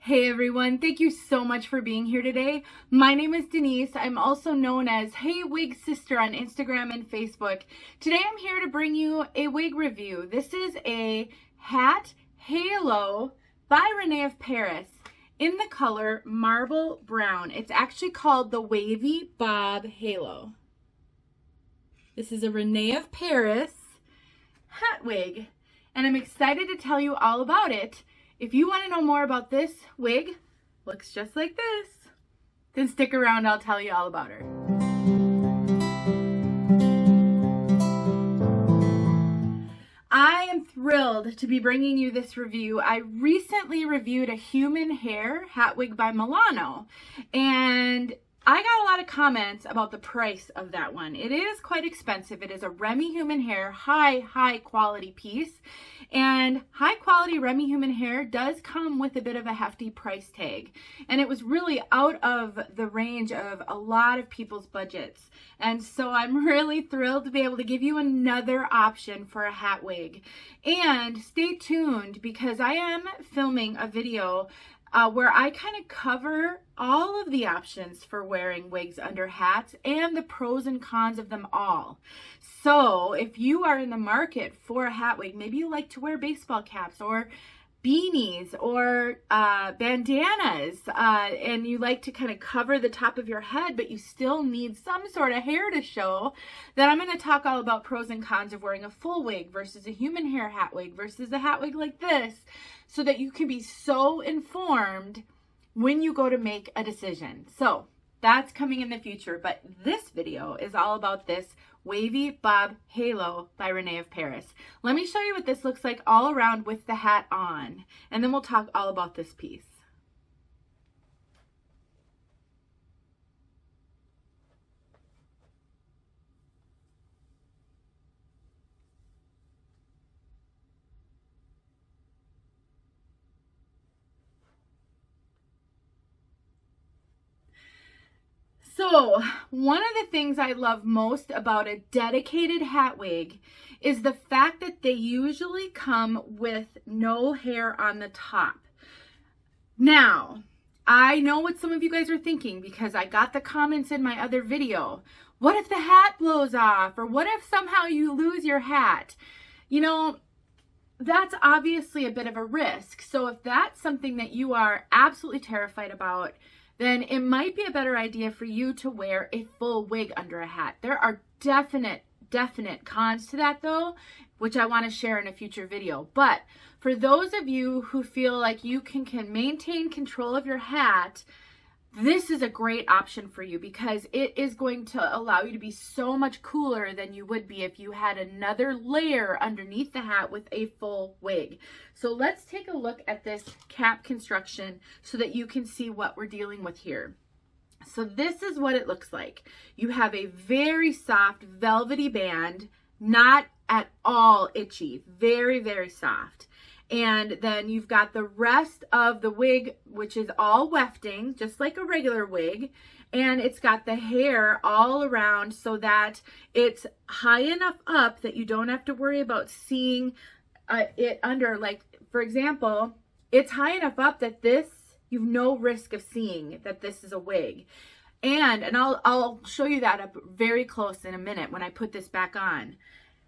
Hey everyone, thank you so much for being here today. My name is Denise. I'm also known as heywigsister on Instagram and Facebook. Today I'm here to bring you a wig review. This is a hat halo by Rene of Paris in the color marble brown. It's actually called the wavy bob halo. This is a Rene of Paris hat wig, and I'm excited to tell you all about it. If you want to know more about this wig, looks just like this, then stick around, I'll tell you all about her. I am thrilled to be bringing you this review. I recently reviewed a human hair hat wig by Milano, and I got a lot of comments about the price of that one. It is quite expensive. It is a Remy human hair, high quality piece. And high quality Remy human hair does come with a bit of a hefty price tag. And it was really out of the range of a lot of people's budgets. And so I'm really thrilled to be able to give you another option for a hat wig. And stay tuned because I am filming a video where I kind of cover all of the options for wearing wigs under hats and the pros and cons of them all. So if you are in the market for a hat wig, maybe you like to wear baseball caps or beanies or bandanas, and you like to kind of cover the top of your head, but you still need some sort of hair to show, then I'm going to talk all about pros and cons of wearing a full wig versus a human hair hat wig versus a hat wig like this, so that you can be so informed when you go to make a decision. So that's coming in the future, but this video is all about this wavy bob halo by Rene of Paris. Let me show you what this looks like all around with the hat on, and then we'll talk all about this piece. So, one of the things I love most about a dedicated hat wig is the fact that they usually come with no hair on the top. Now, I know what some of you guys are thinking because I got the comments in my other video. What if the hat blows off? Or what if somehow you lose your hat? You know, that's obviously a bit of a risk. So if that's something that you are absolutely terrified about, then it might be a better idea for you to wear a full wig under a hat. There are definite cons to that though, which I want to share in a future video. But for those of you who feel like you can maintain control of your hat, this is a great option for you because it is going to allow you to be so much cooler than you would be if you had another layer underneath the hat with a full wig. So let's take a look at this cap construction so that you can see what we're dealing with here. So this is what it looks like. You have a very soft velvety band, not at all itchy, very soft. And then you've got the rest of the wig, which is all wefting, just like a regular wig. And it's got the hair all around so that it's high enough up that you don't have to worry about seeing it under. Like, for example, it's high enough up that you've no risk of seeing that this is a wig. And I'll show you that up very close in a minute when I put this back on.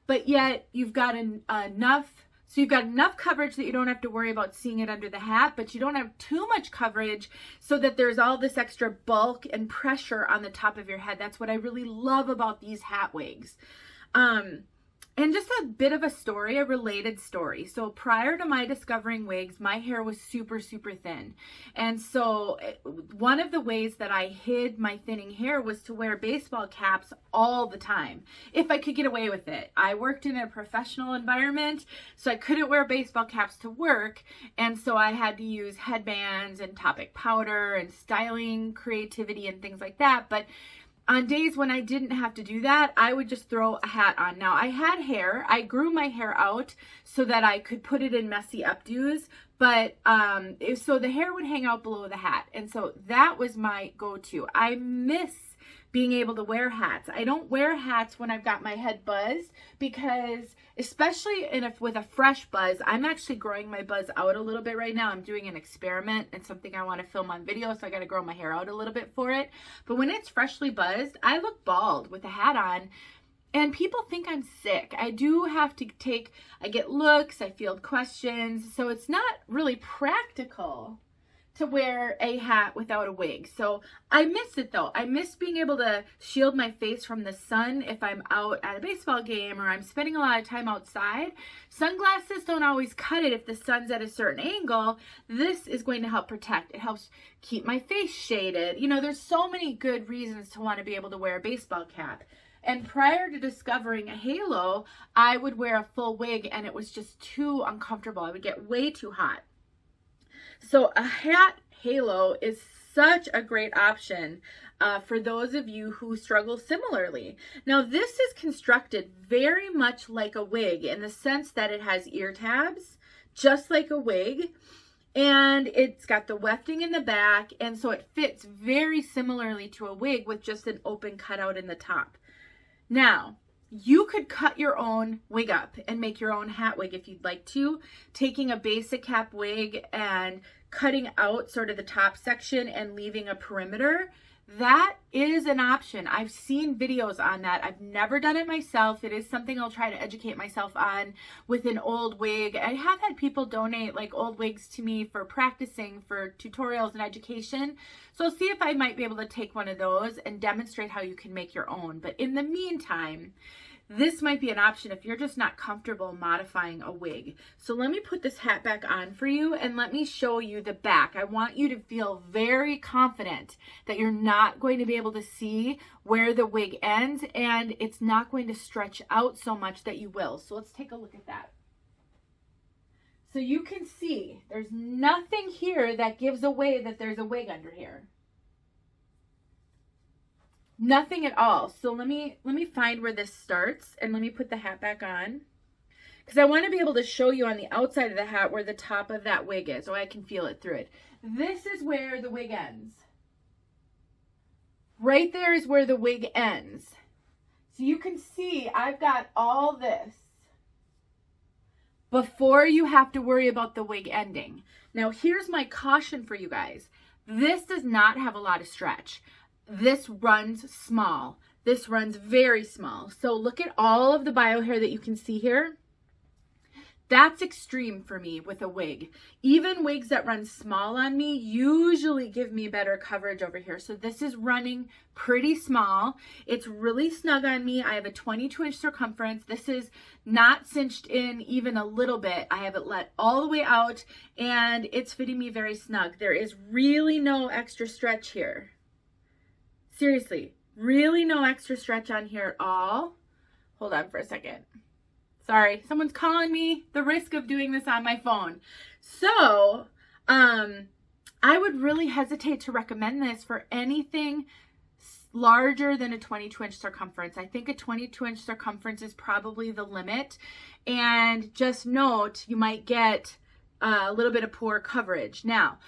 But yet you've got enough. So you've got enough coverage that you don't have to worry about seeing it under the hat, but you don't have too much coverage so that there's all this extra bulk and pressure on the top of your head. That's what I really love about these hat wigs. And just a bit of a story, a related story. So prior to my discovering wigs, my hair was super thin. And so one of the ways that I hid my thinning hair was to wear baseball caps all the time, if I could get away with it. I worked in a professional environment, so I couldn't wear baseball caps to work. And so I had to use headbands and Topic powder and styling creativity and things like that. But on days when I didn't have to do that, I would just throw a hat on. Now, I had hair. I grew my hair out so that I could put it in messy updos, but so the hair would hang out below the hat. And so that was my go-to. I miss being able to wear hats. I don't wear hats when I've got my head buzzed because, especially with a fresh buzz, I'm actually growing my buzz out a little bit right now. I'm doing an experiment and something I want to film on video, so I got to grow my hair out a little bit for it. But when it's freshly buzzed, I look bald with a hat on. And people think I'm sick. I do have to I get looks, I field questions. So it's not really practical to wear a hat without a wig. So I miss it though. I miss being able to shield my face from the sun if I'm out at a baseball game or I'm spending a lot of time outside. Sunglasses don't always cut it if the sun's at a certain angle. This is going to help protect. It helps keep my face shaded. You know, there's so many good reasons to want to be able to wear a baseball cap. And prior to discovering a halo, I would wear a full wig and it was just too uncomfortable. I would get way too hot. So a hat halo is such a great option for those of you who struggle similarly. Now this is constructed very much like a wig in the sense that it has ear tabs, just like a wig. And it's got the wefting in the back, and so it fits very similarly to a wig with just an open cutout in the top. Now, you could cut your own wig up and make your own hat wig if you'd like to, taking a basic cap wig and cutting out sort of the top section and leaving a perimeter. That is an option. I've seen videos on that. I've never done it myself. It is something I'll try to educate myself on with an old wig. I have had people donate like old wigs to me for practicing for tutorials and education. So I'll see if I might be able to take one of those and demonstrate how you can make your own. But in the meantime, this might be an option if you're just not comfortable modifying a wig. So let me put this hat back on for you and let me show you the back. I want you to feel very confident that you're not going to be able to see where the wig ends and it's not going to stretch out so much that you will. So let's take a look at that. So you can see there's nothing here that gives away that there's a wig under here. Nothing at all. So let me find where this starts and let me put the hat back on because I want to be able to show you on the outside of the hat where the top of that wig is so I can feel it through it. This is where the wig ends. Right there is where the wig ends. So you can see I've got all this before you have to worry about the wig ending. Now here's my caution for you guys. This does not have a lot of stretch. This runs small. This runs very small. So look at all of the bio hair that you can see here. That's extreme for me with a wig. Even wigs that run small on me usually give me better coverage over here. So this is running pretty small. It's really snug on me. I have a 22-inch circumference. This is not cinched in even a little bit. I have it let all the way out and it's fitting me very snug. There is really no extra stretch here. Seriously, really no extra stretch on here at all. Hold on for a second. Sorry, someone's calling me. The risk of doing this on my phone. So, I would really hesitate to recommend this for anything larger than a 22-inch circumference. I think a 22-inch circumference is probably the limit. And just note, you might get a little bit of poor coverage. Now,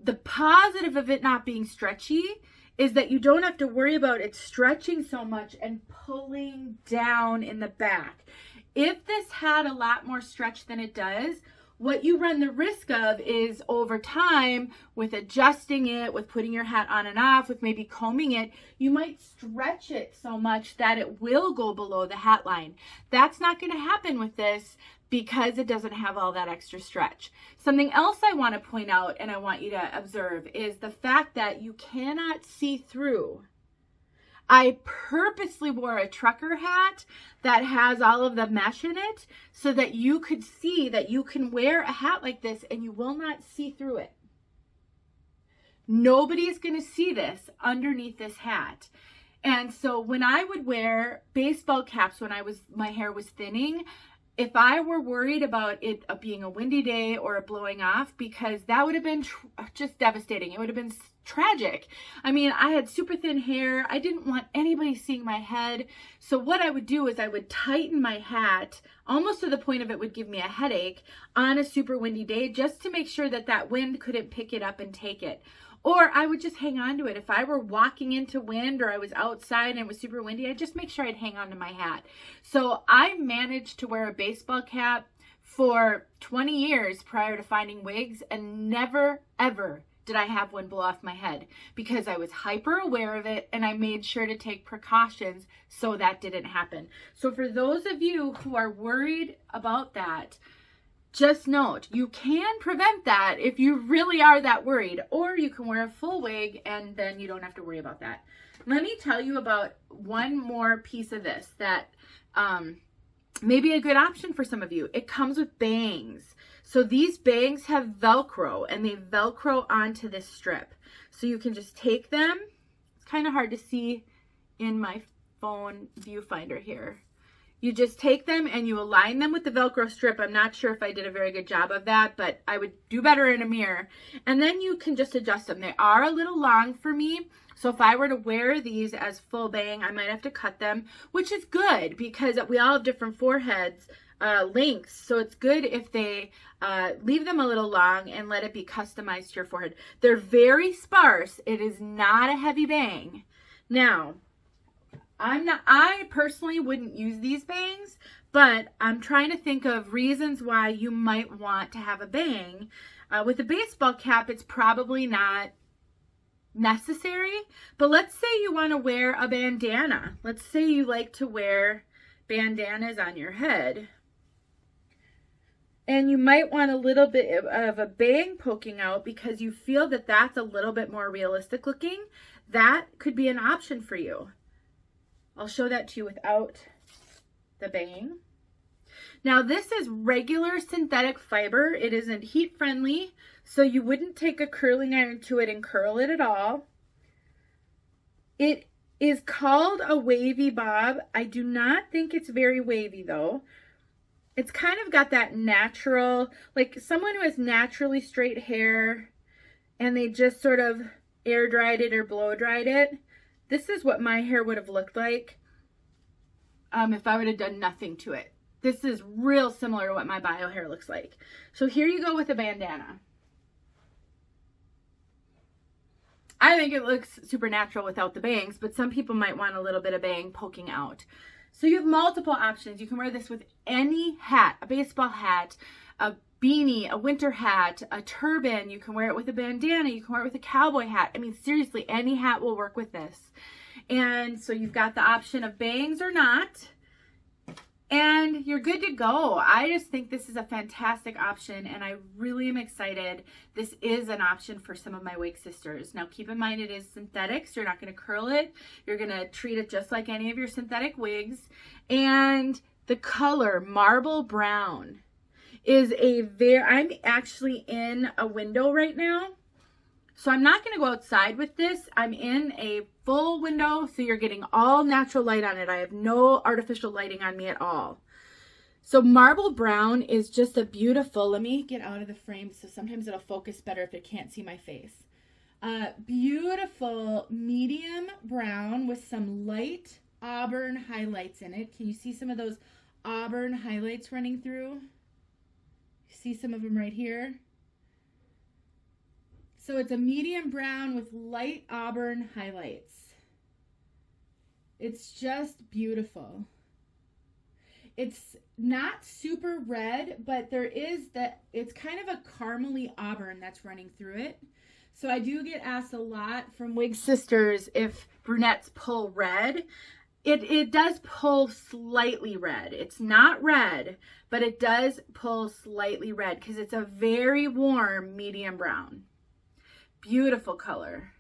the positive of it not being stretchy is that you don't have to worry about it stretching so much and pulling down in the back. If this had a lot more stretch than it does, what you run the risk of is over time with adjusting it, with putting your hat on and off, with maybe combing it, you might stretch it so much that it will go below the hat line. That's not going to happen with this because it doesn't have all that extra stretch. Something else I want to point out and I want you to observe is the fact that you cannot see through. I purposely wore a trucker hat that has all of the mesh in it so that you could see that you can wear a hat like this and you will not see through it. Nobody is going to see this underneath this hat. And so when I would wear baseball caps when my hair was thinning, if I were worried about it being a windy day or it blowing off, because that would have been just devastating. It would have been tragic. I mean, I had super thin hair. I didn't want anybody seeing my head. So what I would do is I would tighten my hat almost to the point of it would give me a headache on a super windy day, just to make sure that that wind couldn't pick it up and take it. Or I would just hang on to it. If I were walking into wind or I was outside and it was super windy, I'd just make sure I'd hang on to my hat. So I managed to wear a baseball cap for 20 years prior to finding wigs, and never, ever did I have one blow off my head, because I was hyper aware of it and I made sure to take precautions so that didn't happen. So for those of you who are worried about that, just note, you can prevent that if you really are that worried, or you can wear a full wig and then you don't have to worry about that. Let me tell you about one more piece of this that may be a good option for some of you. It comes with bangs. So these bangs have Velcro, and they Velcro onto this strip. So you can just take them. It's kind of hard to see in my phone viewfinder here. You just take them and you align them with the Velcro strip. I'm not sure if I did a very good job of that, but I would do better in a mirror. And then you can just adjust them. They are a little long for me. So if I were to wear these as full bang, I might have to cut them, which is good because we all have different foreheads lengths. So it's good if they leave them a little long and let it be customized to your forehead. They're very sparse. It is not a heavy bang. Now, I personally wouldn't use these bangs, but I'm trying to think of reasons why you might want to have a bang. With a baseball cap, it's probably not necessary, but let's say you want to wear a bandana. Let's say you like to wear bandanas on your head, and you might want a little bit of a bang poking out because you feel that that's a little bit more realistic looking. That could be an option for you. I'll show that to you without the bang. Now this is regular synthetic fiber. It isn't heat friendly, so you wouldn't take a curling iron to it and curl it at all. It is called a wavy bob. I do not think it's very wavy though. It's kind of got that natural, like someone who has naturally straight hair and they just sort of air dried it or blow dried it. This is what my hair would have looked like if I would have done nothing to it. This is real similar to what my bio hair looks like. So here you go with a bandana. I think it looks super natural without the bangs, but some people might want a little bit of bang poking out. So you have multiple options. You can wear this with any hat, a baseball hat, a beanie, a winter hat, a turban. You can wear it with a bandana. You can wear it with a cowboy hat. I mean, seriously, any hat will work with this. And so you've got the option of bangs or not, and you're good to go. I just think this is a fantastic option, and I really am excited. This is an option for some of my wig sisters. Now, keep in mind it is synthetic, so you're not going to curl it. You're going to treat it just like any of your synthetic wigs. And the color, marble brown, is I'm actually in a window right now. So I'm not going to go outside with this. I'm in a full window, so you're getting all natural light on it. I have no artificial lighting on me at all. So marble brown is just a beautiful, let me get out of the frame so sometimes it'll focus better if it can't see my face. Beautiful medium brown with some light auburn highlights in it. Can you see some of those auburn highlights running through? See some of them right here? So it's a medium brown with light auburn highlights. It's just beautiful. It's not super red, but there is it's kind of a caramely auburn that's running through it. So I do get asked a lot from wig sisters if brunettes pull red. It does pull slightly red. It's not red, but it does pull slightly red because it's a very warm medium brown. Beautiful color.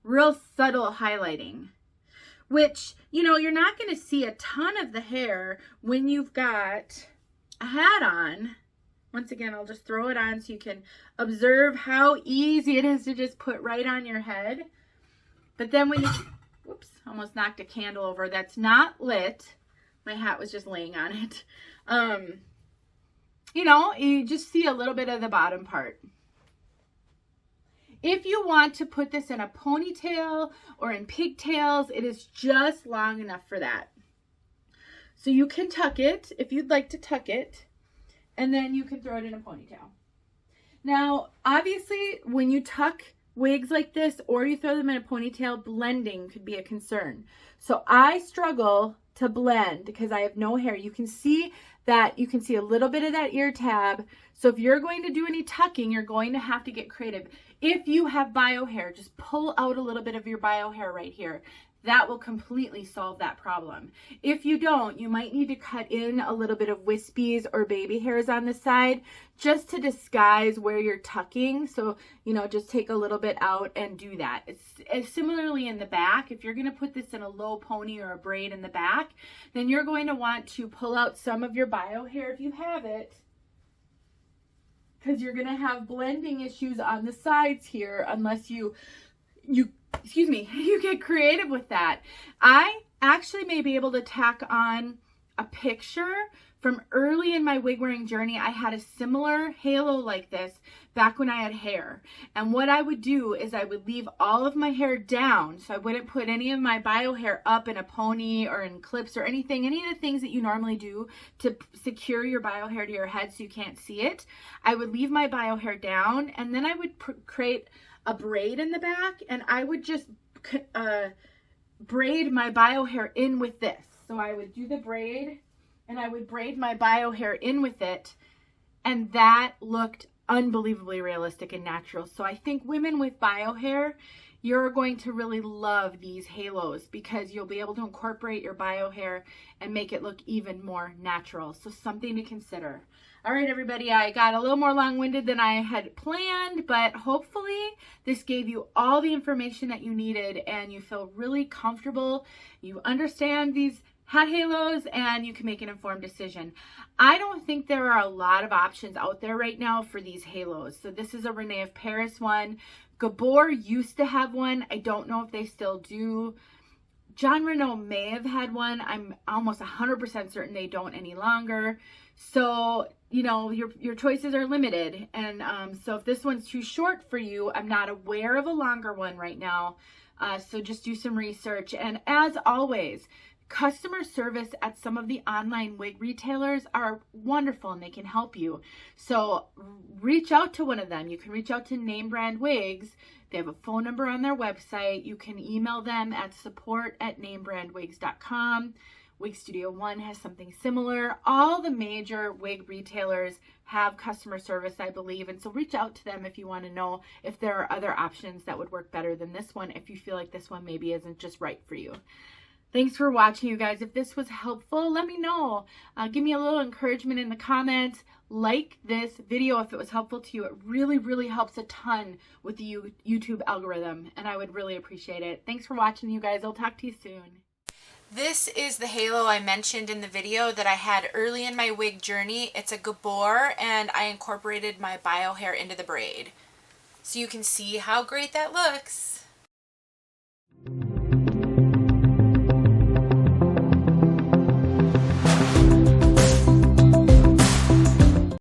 Real subtle highlighting, which, you know, you're not going to see a ton of the hair when you've got a hat on. Once again, I'll just throw it on so you can observe how easy it is to just put right on your head. But then when you, whoops, almost knocked a candle over. That's not lit. My hat was just laying on it. You know, you just see a little bit of the bottom part. If you want to put this in a ponytail or in pigtails, it is just long enough for that. So you can tuck it if you'd like to tuck it, and then you can throw it in a ponytail. Now, obviously, when you tuck wigs like this or you throw them in a ponytail, blending could be a concern. So I struggle to blend because I have no hair. You can see a little bit of that ear tab. So if you're going to do any tucking, you're going to have to get creative. If you have bio hair, just pull out a little bit of your bio hair right here. That will completely solve that problem. If you don't, you might need to cut in a little bit of wispies or baby hairs on the side just to disguise where you're tucking. So, you know, just take a little bit out and do that. It's similarly in the back. If you're going to put this in a low pony or a braid in the back, then you're going to want to pull out some of your bio hair if you have it, because you're going to have blending issues on the sides here unless you get creative with that. I actually may be able to tack on a picture from early in my wig wearing journey. I had a similar halo like this back when I had hair. And what I would do is I would leave all of my hair down. So I wouldn't put any of my bio hair up in a pony or in clips or anything, any of the things that you normally do to secure your bio hair to your head so you can't see it. I would leave my bio hair down, and then I would create a braid in the back, and I would just braid my bio hair in with this. So I would do the braid and I would braid my bio hair in with it, and that looked unbelievably realistic and natural. So I think women with bio hair, you're going to really love these halos because you'll be able to incorporate your bio hair and make it look even more natural. So something to consider. All right, everybody, I got a little more long-winded than I had planned, but hopefully this gave you all the information that you needed and you feel really comfortable. You understand these hat halos and you can make an informed decision. I don't think there are a lot of options out there right now for these halos. So this is a Rene of Paris one. Gabor used to have one. I don't know if they still do. John Reno may have had one. I'm almost 100% certain they don't any longer. So, you know, your choices are limited. And so if this one's too short for you, I'm not aware of a longer one right now. So just do some research. And as always, customer service at some of the online wig retailers are wonderful and they can help you. So reach out to one of them. You can reach out to Name Brand Wigs. They have a phone number on their website. You can email them at support@namebrandwigs.com. Wig Studio One has something similar. All the major wig retailers have customer service, I believe. And so reach out to them if you want to know if there are other options that would work better than this one, if you feel like this one maybe isn't just right for you. Thanks for watching, you guys. If this was helpful, let me know. Give me a little encouragement in the comments. Like this video if it was helpful to you. It really, really helps a ton with the YouTube algorithm, and I would really appreciate it. Thanks for watching, you guys. I'll talk to you soon. This is the halo I mentioned in the video that I had early in my wig journey. It's a Gabor, and I incorporated my bio hair into the braid. So you can see how great that looks.